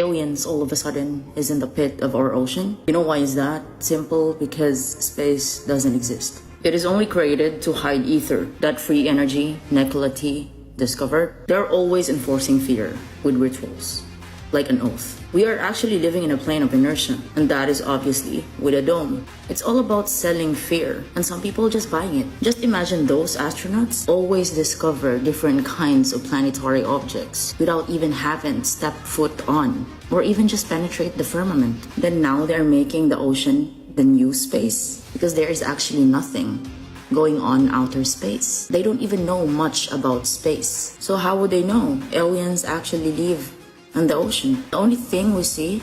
aliens all of a sudden is in the pit of our ocean. You know why is that? Simple, because space doesn't exist. It is only created to hide ether, that free energy Nikola T discovered. They're always enforcing fear with rituals, like an oath. We are actually living in a plane of inertia, and that is obviously with a dome. It's all about selling fear, and some people just buying it. Just imagine those astronauts always discover different kinds of planetary objects without even having stepped foot on, or even just penetrate the firmament. Then now they're making the ocean the new space, because there is actually nothing going on outer space. They don't even know much about space. So how would they know aliens actually live in the ocean? The only thing we see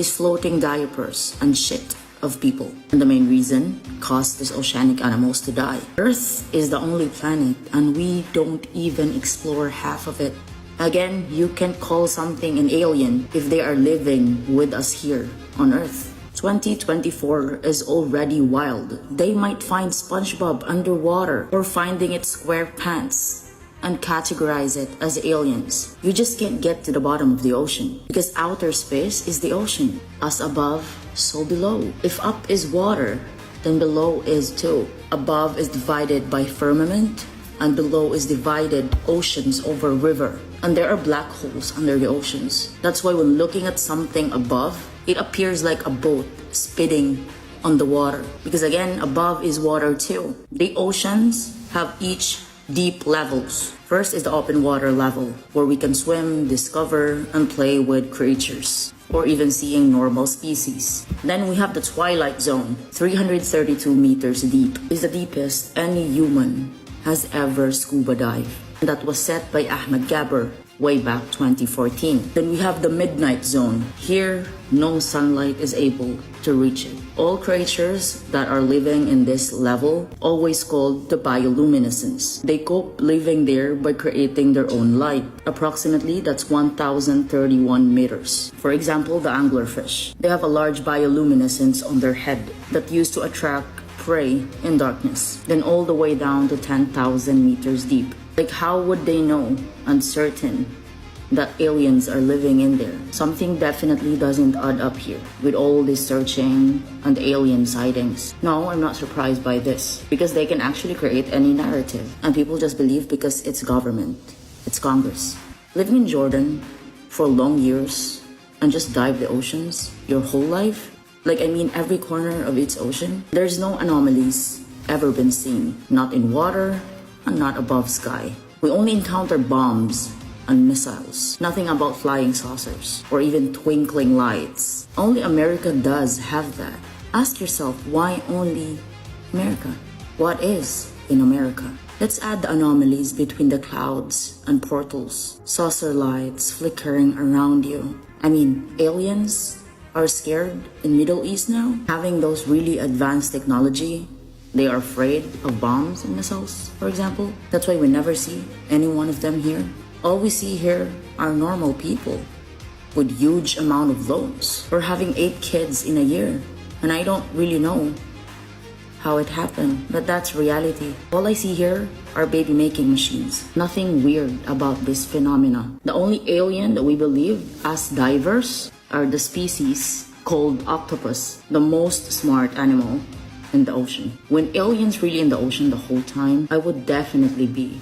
is floating diapers and shit of people. And the main reason caused these oceanic animals to die. Earth is the only planet and we don't even explore half of it. Again, you can't call something an alien if they are living with us here on Earth. 2024 is already wild. They might find SpongeBob underwater or finding its square pants and categorize it as aliens. You just can't get to the bottom of the ocean because outer space is the ocean. As above, so below. If up is water, then below is too. Above is divided by firmament and below is divided oceans over river. And there are black holes under the oceans. That's why when looking at something above, it appears like a boat speeding on the water. Because again, above is water too. The oceans have each deep levels. First is the open water level, where we can swim, discover, and play with creatures, or even seeing normal species. Then we have the twilight zone, 332 meters deep. Is the deepest any human has ever scuba dived. That was set by Ahmed Gabber way back 2014. Then we have the midnight zone. Here, no sunlight is able to reach it. All creatures that are living in this level, always called the bioluminescence. They cope living there by creating their own light. Approximately, that's 1,031 meters. For example, the anglerfish. They have a large bioluminescence on their head that used to attract prey in darkness. Then all the way down to 10,000 meters deep. Like how would they know uncertain that aliens are living in there? Something definitely doesn't add up here with all this searching and alien sightings. No, I'm not surprised by this because they can actually create any narrative and people just believe because it's government, it's Congress. Living in Jordan for long years and just dive the oceans your whole life, every corner of its ocean, there's no anomalies ever been seen, not in water and not above sky. We only encounter bombs and missiles. Nothing about flying saucers or even twinkling lights. Only America does have that. Ask yourself, why only America? What is in America? Let's add the anomalies between the clouds and portals. Saucer lights flickering around you. Aliens are scared in Middle East now. Having those really advanced technology, they are afraid of bombs and missiles, for example. That's why we never see any one of them here. All we see here are normal people with huge amount of loans. We're having 8 kids in a year, and I don't really know how it happened, but that's reality. All I see here are baby making machines. Nothing weird about this phenomena. The only alien that we believe as divers are the species called octopus, the most smart animal in the ocean. When aliens really in the ocean the whole time, I would definitely be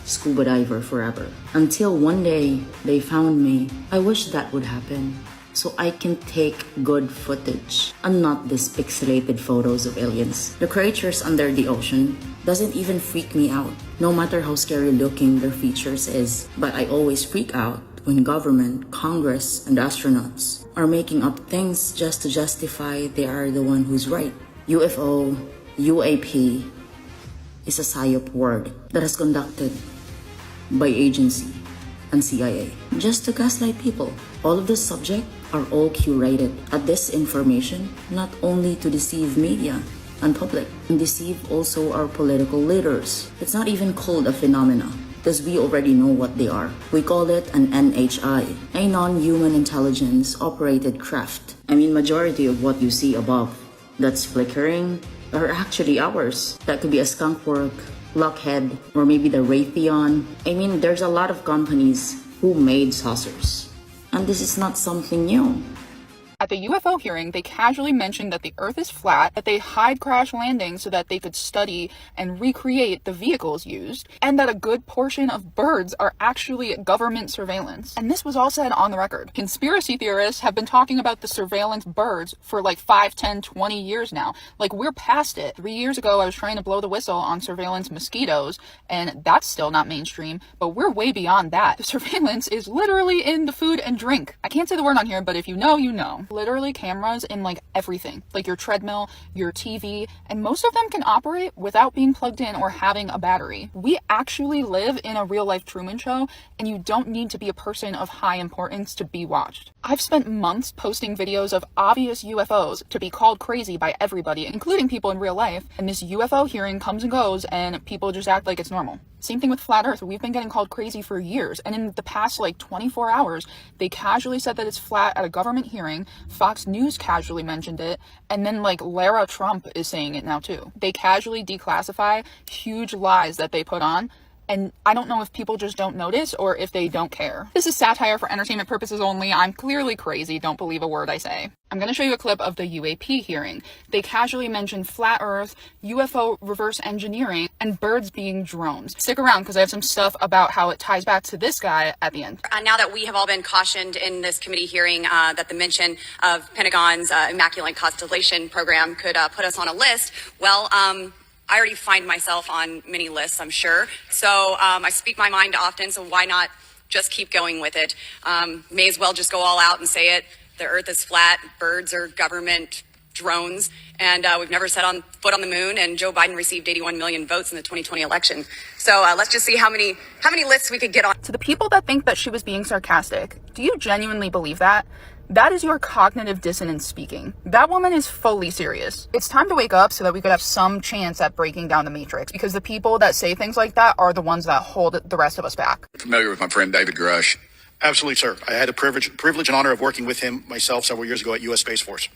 scuba diver forever. Until one day they found me. I wish that would happen so I can take good footage and not these pixelated photos of aliens. The creatures under the ocean doesn't even freak me out, no matter how scary looking their features is. But I always freak out when government, Congress, and astronauts are making up things just to justify they are the one who's right. UFO, UAP is a PSYOP word that is conducted by agency and CIA just to gaslight people. All of the subjects are all curated at this information not only to deceive media and public and deceive also our political leaders. It's not even called a phenomena because we already know what they are. We call it an NHI, a non-human intelligence operated craft. Majority of what you see above that's flickering are actually ours. That could be a skunkwork, Lockheed, or maybe the Raytheon. There's a lot of companies who made saucers. And this is not something new. At the UFO hearing, they casually mentioned that the Earth is flat, that they hide crash landings so that they could study and recreate the vehicles used, and that a good portion of birds are actually government surveillance. And this was all said on the record. Conspiracy theorists have been talking about the surveillance birds for like 5, 10, 20 years now. Like, we're past it. 3 years ago, I was trying to blow the whistle on surveillance mosquitoes, and that's still not mainstream, but we're way beyond that. The surveillance is literally in the food and drink. I can't say the word on here, but if you know, you know. Literally cameras in like everything, like your treadmill, your TV, and most of them can operate without being plugged in or having a battery. We actually live in a real life Truman Show, and you don't need to be a person of high importance to be watched. I've spent months posting videos of obvious UFOs to be called crazy by everybody, including people in real life, and this UFO hearing comes and goes and people just act like it's normal. Same thing with Flat Earth. We've been getting called crazy for years, and in the past like 24 hours, they casually said that it's flat at a government hearing. Fox News casually mentioned it, and then like Lara Trump is saying it now too. They casually declassify huge lies that they put on, and I don't know if people just don't notice or if they don't care. This is satire for entertainment purposes only. I'm clearly crazy. Don't believe a word I say. I'm going to show you a clip of the UAP hearing. They casually mention flat earth, UFO reverse engineering, and birds being drones. Stick around because I have some stuff about how it ties back to this guy at the end. Now that we have all been cautioned in this committee hearing that the mention of Pentagon's Immaculate Constellation program could put us on a list, well, I already find myself on many lists, I'm sure. So I speak my mind often, so why not just keep going with it? May as well just go all out and say it. The earth is flat, birds are government drones, and we've never set on foot on the moon, and Joe Biden received 81 million votes in the 2020 election. So let's just see how many lists we could get on. To the people that think that she was being sarcastic, do you genuinely believe that? That is your cognitive dissonance speaking. That woman is fully serious. It's time to wake up so that we could have some chance at breaking down the matrix, because the people that say things like that are the ones that hold the rest of us back. Familiar with my friend David Grush? Absolutely, sir. I had the privilege and honor of working with him myself several years ago at U.S. Space Force.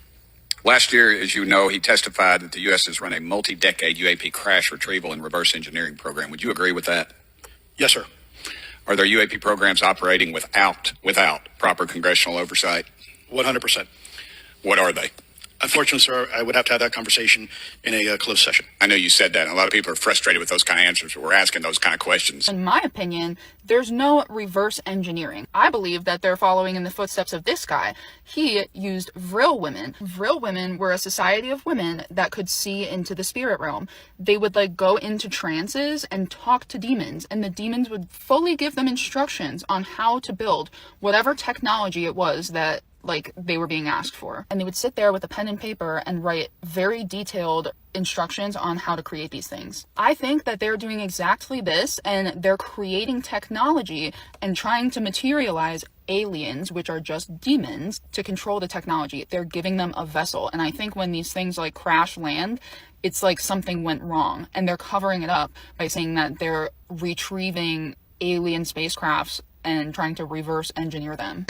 Last year, as you know, he testified that the U.S. has run a multi-decade UAP crash retrieval and reverse engineering program. Would you agree with that? Yes, sir. Are there UAP programs operating without proper congressional oversight? 100%. What are they? Unfortunately, sir, I would have to have that conversation in a closed session. I know you said that, and a lot of people are frustrated with those kind of answers, but we're asking those kind of questions. In my opinion, there's no reverse engineering. I believe that they're following in the footsteps of this guy. He used Vril women. Vril women were a society of women that could see into the spirit realm. They would like go into trances and talk to demons, and the demons would fully give them instructions on how to build whatever technology it was that like they were being asked for. And they would sit there with a pen and paper and write very detailed instructions on how to create these things. I think that they're doing exactly this, and they're creating technology and trying to materialize aliens, which are just demons, to control the technology. They're giving them a vessel. And I think when these things like crash land, it's like something went wrong, and they're covering it up by saying that they're retrieving alien spacecrafts and trying to reverse engineer them.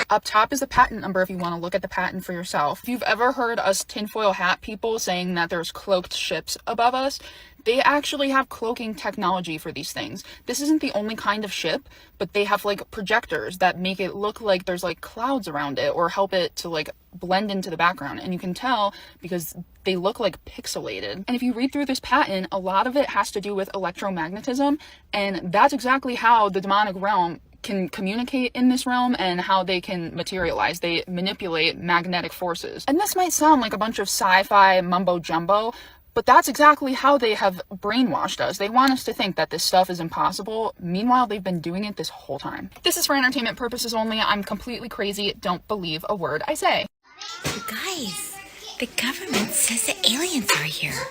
Up top is the patent number if you want to look at the patent for yourself. If you've ever heard us tinfoil hat people saying that there's cloaked ships above us, they actually have cloaking technology for these things. This isn't the only kind of ship, but they have like projectors that make it look like there's like clouds around it or help it to like blend into the background. And you can tell because they look like pixelated. And if you read through this patent, a lot of it has to do with electromagnetism. And that's exactly how the demonic realm can communicate in this realm and how they can materialize. They manipulate magnetic forces. And this might sound like a bunch of sci-fi mumbo jumbo, but that's exactly how they have brainwashed us. They want us to think that this stuff is impossible. Meanwhile, they've been doing it this whole time. This is for entertainment purposes only. I'm completely crazy. Don't believe a word I say. Guys, the government says the aliens are here.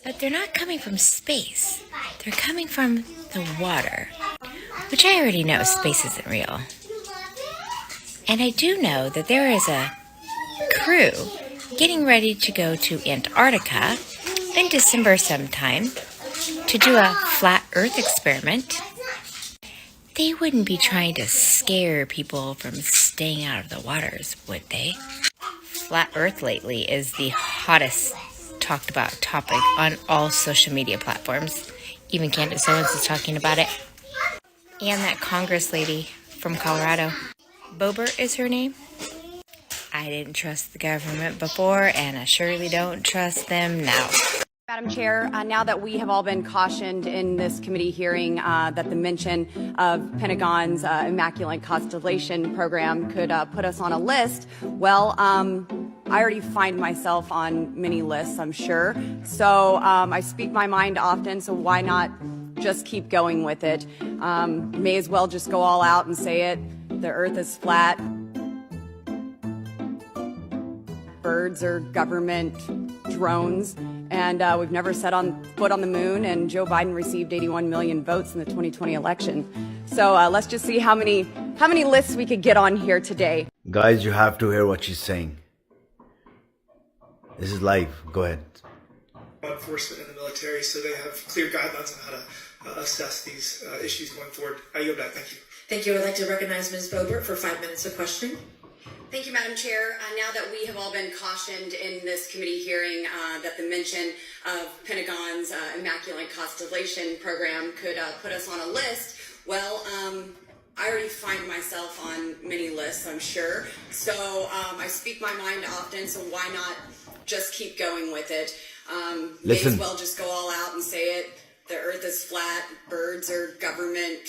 But they're not coming from space. They're coming from the water. Which I already know space isn't real. And I do know that there is a crew getting ready to go to Antarctica in December sometime to do a flat earth experiment. They wouldn't be trying to scare people from staying out of the waters, would they? Flat earth lately is the hottest talked about topic on all social media platforms. Even Candace Owens is talking about it. And that Congress lady from Colorado. Boebert is her name. I didn't trust the government before, and I surely don't trust them now. Madam Chair, now that we have all been cautioned in this committee hearing that the mention of Pentagon's Immaculate Constellation program could put us on a list, well, I already find myself on many lists, I'm sure. So I speak my mind often, so why not just keep going with it? May as well just go all out and say it. The earth is flat. Birds are government drones. And we've never set foot on the moon, and Joe Biden received 81 million votes in the 2020 election. So let's just see how many lists we could get on here today. Guys, you have to hear what she's saying. This is live. Go ahead. Law enforcement and the military, so they have clear guidelines on how to assess these issues going forward. I yield back. Thank you. Thank you. I'd like to recognize Ms. Boebert for 5 minutes of question. Thank you, Madam Chair. Now that we have all been cautioned in this committee hearing that the mention of Pentagon's Immaculate Constellation program could put us on a list, well, I already find myself on many lists, I'm sure. So I speak my mind often, so why not just keep going with it? May as well just go all out and say it. The earth is flat. Birds are government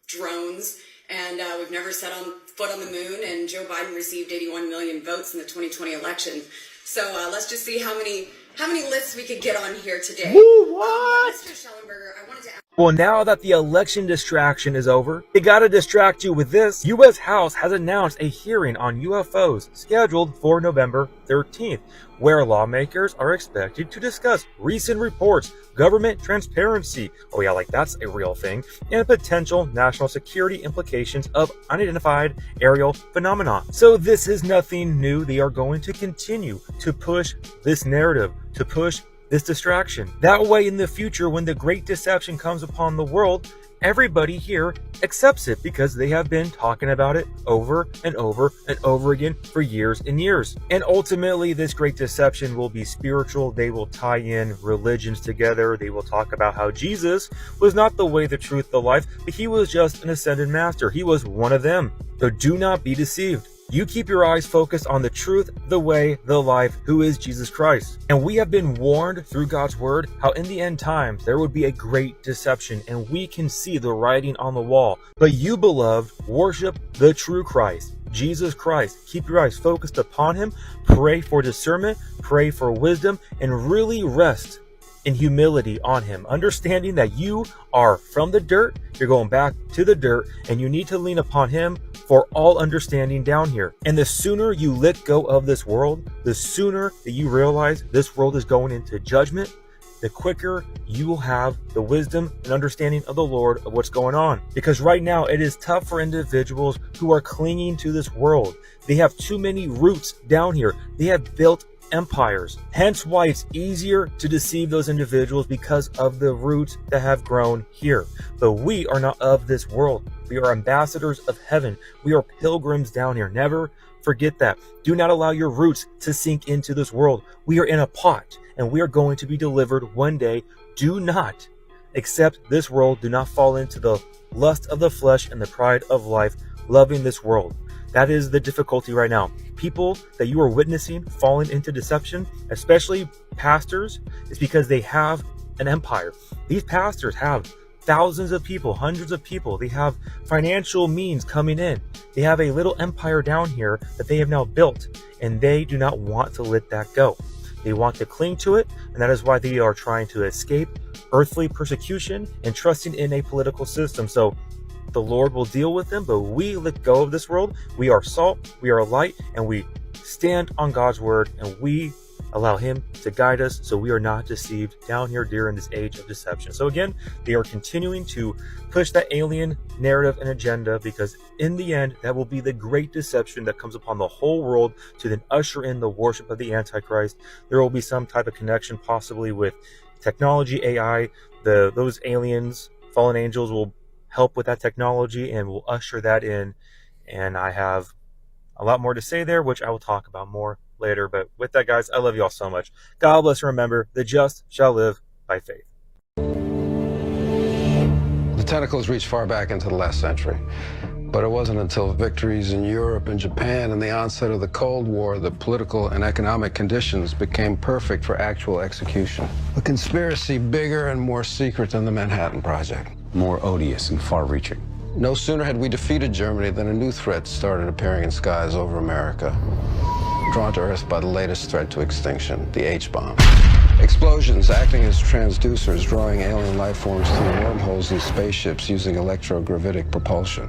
drones. And we've never set foot on the moon, and Joe Biden received 81 million votes in the 2020 election. So let's just see how many lists we could get on here today. What? Mr. Schellenberger, I wanted to ask. Well, now that the election distraction is over, they gotta distract you with this. U.S. House has announced a hearing on UFOs scheduled for November 13th, where lawmakers are expected to discuss recent reports, government transparency, oh yeah, like that's a real thing, and potential national security implications of unidentified aerial phenomena. So this is nothing new. They are going to continue to push this narrative, to push this distraction. That way in the future, when the great deception comes upon the world, everybody here accepts it because they have been talking about it over and over and over again for years and years. And ultimately, this great deception will be spiritual. They will tie in religions together. They will talk about how Jesus was not the way, the truth, the life, but he was just an ascended master. He was one of them. So do not be deceived. You keep your eyes focused on the truth, the way, the life, who is Jesus Christ. And we have been warned through God's word how in the end times there would be a great deception, and we can see the writing on the wall. But you, beloved, worship the true Christ, Jesus Christ. Keep your eyes focused upon him. Pray for discernment, pray for wisdom, and really rest in humility on him, understanding that you are from the dirt, you're going back to the dirt, and you need to lean upon him for all understanding down here. And the sooner you let go of this world, the sooner that you realize this world is going into judgment, the quicker you will have the wisdom and understanding of the Lord of what's going on. Because right now it is tough for individuals who are clinging to this world. They have too many roots down here. They have built empires. Hence why it's easier to deceive those individuals, because of the roots that have grown here. But we are not of this world. We are ambassadors of heaven. We are pilgrims down here. Never forget that. Do not allow your roots to sink into this world. We are in a pot and we are going to be delivered one day. Do not accept this world. Do not fall into the lust of the flesh and the pride of life, loving this world. That is the difficulty right now. People that you are witnessing falling into deception, especially pastors, is because they have an empire. These pastors have thousands of people, hundreds of people. They have financial means coming in. They have a little empire down here that they have now built, and they do not want to let that go. They want to cling to it, and that is why they are trying to escape earthly persecution and trusting in a political system. So the Lord will deal with them, but we let go of this world. We are salt, we are light, and we stand on God's word, and we allow him to guide us so we are not deceived down here during this age of deception. So again, they are continuing to push that alien narrative and agenda, because in the end, that will be the great deception that comes upon the whole world to then usher in the worship of the Antichrist. There will be some type of connection possibly with technology, AI. Those aliens, fallen angels, will help with that technology and will usher that in. And I have a lot more to say there, which I will talk about more later. But with that, guys, I love you all so much. God bless, and remember, the just shall live by faith. tentacles reach far back into the last century. But it wasn't until victories in Europe and Japan and the onset of the Cold War that political and economic conditions became perfect for actual execution. A conspiracy bigger and more secret than the Manhattan Project. More odious and far-reaching. No sooner had we defeated Germany than a new threat started appearing in skies over America. Drawn to Earth by the latest threat to extinction, the H-bomb. Explosions acting as transducers, drawing alien life forms through wormholes in spaceships using electrogravitic propulsion.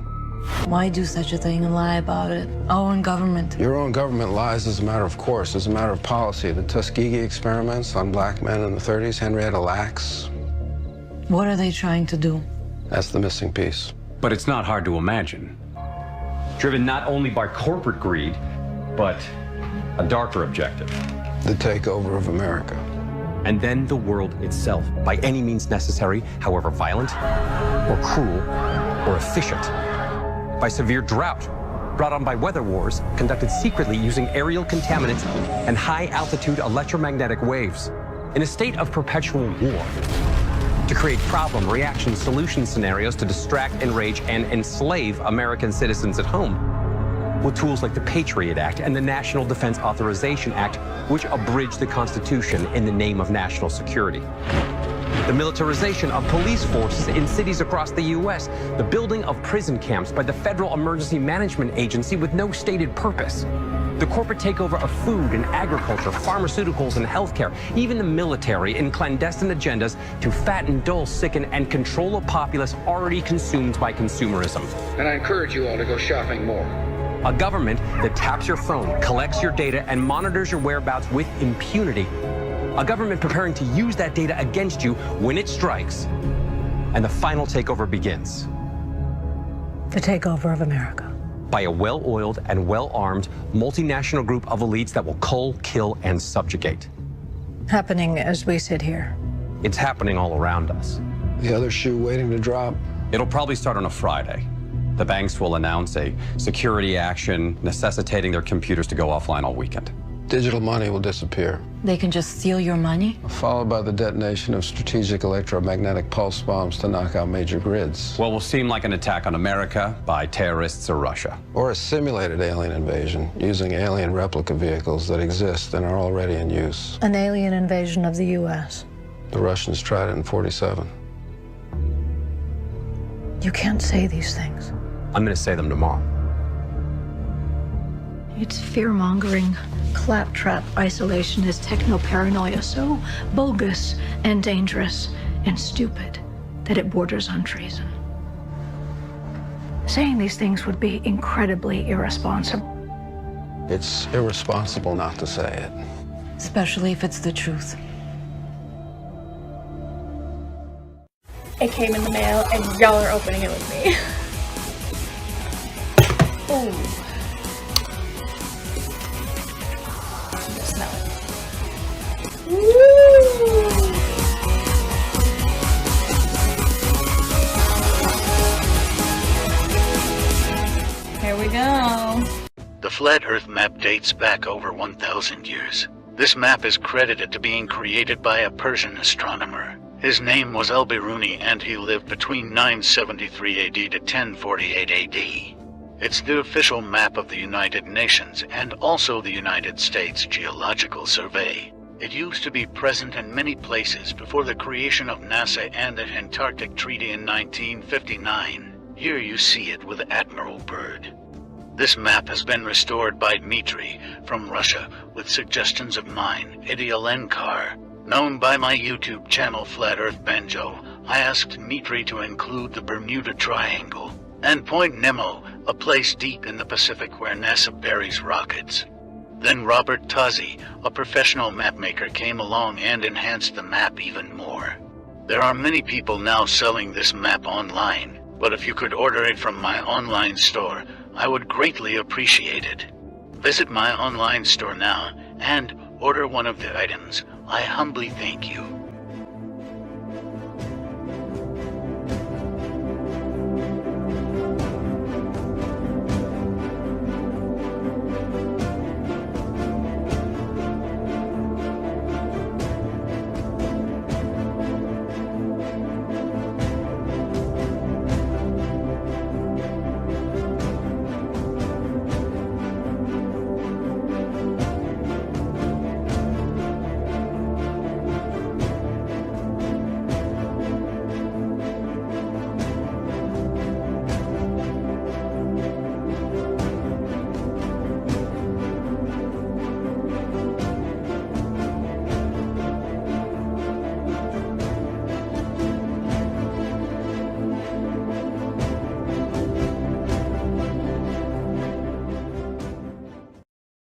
Why do such a thing and lie about it? Our own government. Your own government lies as a matter of course, as a matter of policy. The Tuskegee experiments on black men in the 30s, Henrietta Lacks. What are they trying to do? That's the missing piece. But it's not hard to imagine. Driven not only by corporate greed, but a darker objective. The takeover of America. And then the world itself, by any means necessary, however violent, or cruel, or efficient. By severe drought, brought on by weather wars, conducted secretly using aerial contaminants and high-altitude electromagnetic waves. In a state of perpetual war. To create problem, reaction, solution scenarios to distract, enrage, and enslave American citizens at home. With tools like the Patriot Act and the National Defense Authorization Act, which abridge the Constitution in the name of national security. The militarization of police forces in cities across the U.S., the building of prison camps by the Federal Emergency Management Agency with no stated purpose. The corporate takeover of food and agriculture, pharmaceuticals and healthcare, even the military in clandestine agendas to fatten, dull, sicken, and control a populace already consumed by consumerism. And I encourage you all to go shopping more. A government that taps your phone, collects your data, and monitors your whereabouts with impunity. A government preparing to use that data against you when it strikes. And the final takeover begins. The takeover of America. By a well-oiled and well-armed multinational group of elites that will cull, kill, and subjugate. Happening as we sit here. It's happening all around us. The other shoe waiting to drop. It'll probably start on a Friday. The banks will announce a security action necessitating their computers to go offline all weekend. Digital money will disappear. They can just steal your money? Followed by the detonation of strategic electromagnetic pulse bombs to knock out major grids. What will seem like an attack on America by terrorists or Russia. Or a simulated alien invasion using alien replica vehicles that exist and are already in use. An alien invasion of the U.S. The Russians tried it in '47. You can't say these things. I'm going to say them tomorrow. It's fear-mongering, claptrap isolationist techno-paranoia, so bogus and dangerous and stupid that it borders on treason. Saying these things would be incredibly irresponsible. It's irresponsible not to say it. Especially if it's the truth. It came in the mail and y'all are opening it with me. Ooh. Smell it. Woo! Here we go. The Flat Earth map dates back over 1,000 years. This map is credited to being created by a Persian astronomer. His name was Al-Biruni, and he lived between 973 AD to 1048 AD. It's the official map of the United Nations and also the United States Geological Survey. It used to be present in many places before the creation of NASA and the Antarctic Treaty in 1959. Here you see it with Admiral Byrd. This map has been restored by Dmitry from Russia with suggestions of mine, Idialenkar. Known by my YouTube channel Flat Earth Banjo, I asked Dmitry to include the Bermuda Triangle and Point Nemo, a place deep in the Pacific where NASA buries rockets. Then Robert Tozzi, a professional mapmaker, came along and enhanced the map even more. There are many people now selling this map online, but if you could order it from my online store, I would greatly appreciate it. Visit my online store now and order one of the items. I humbly thank you.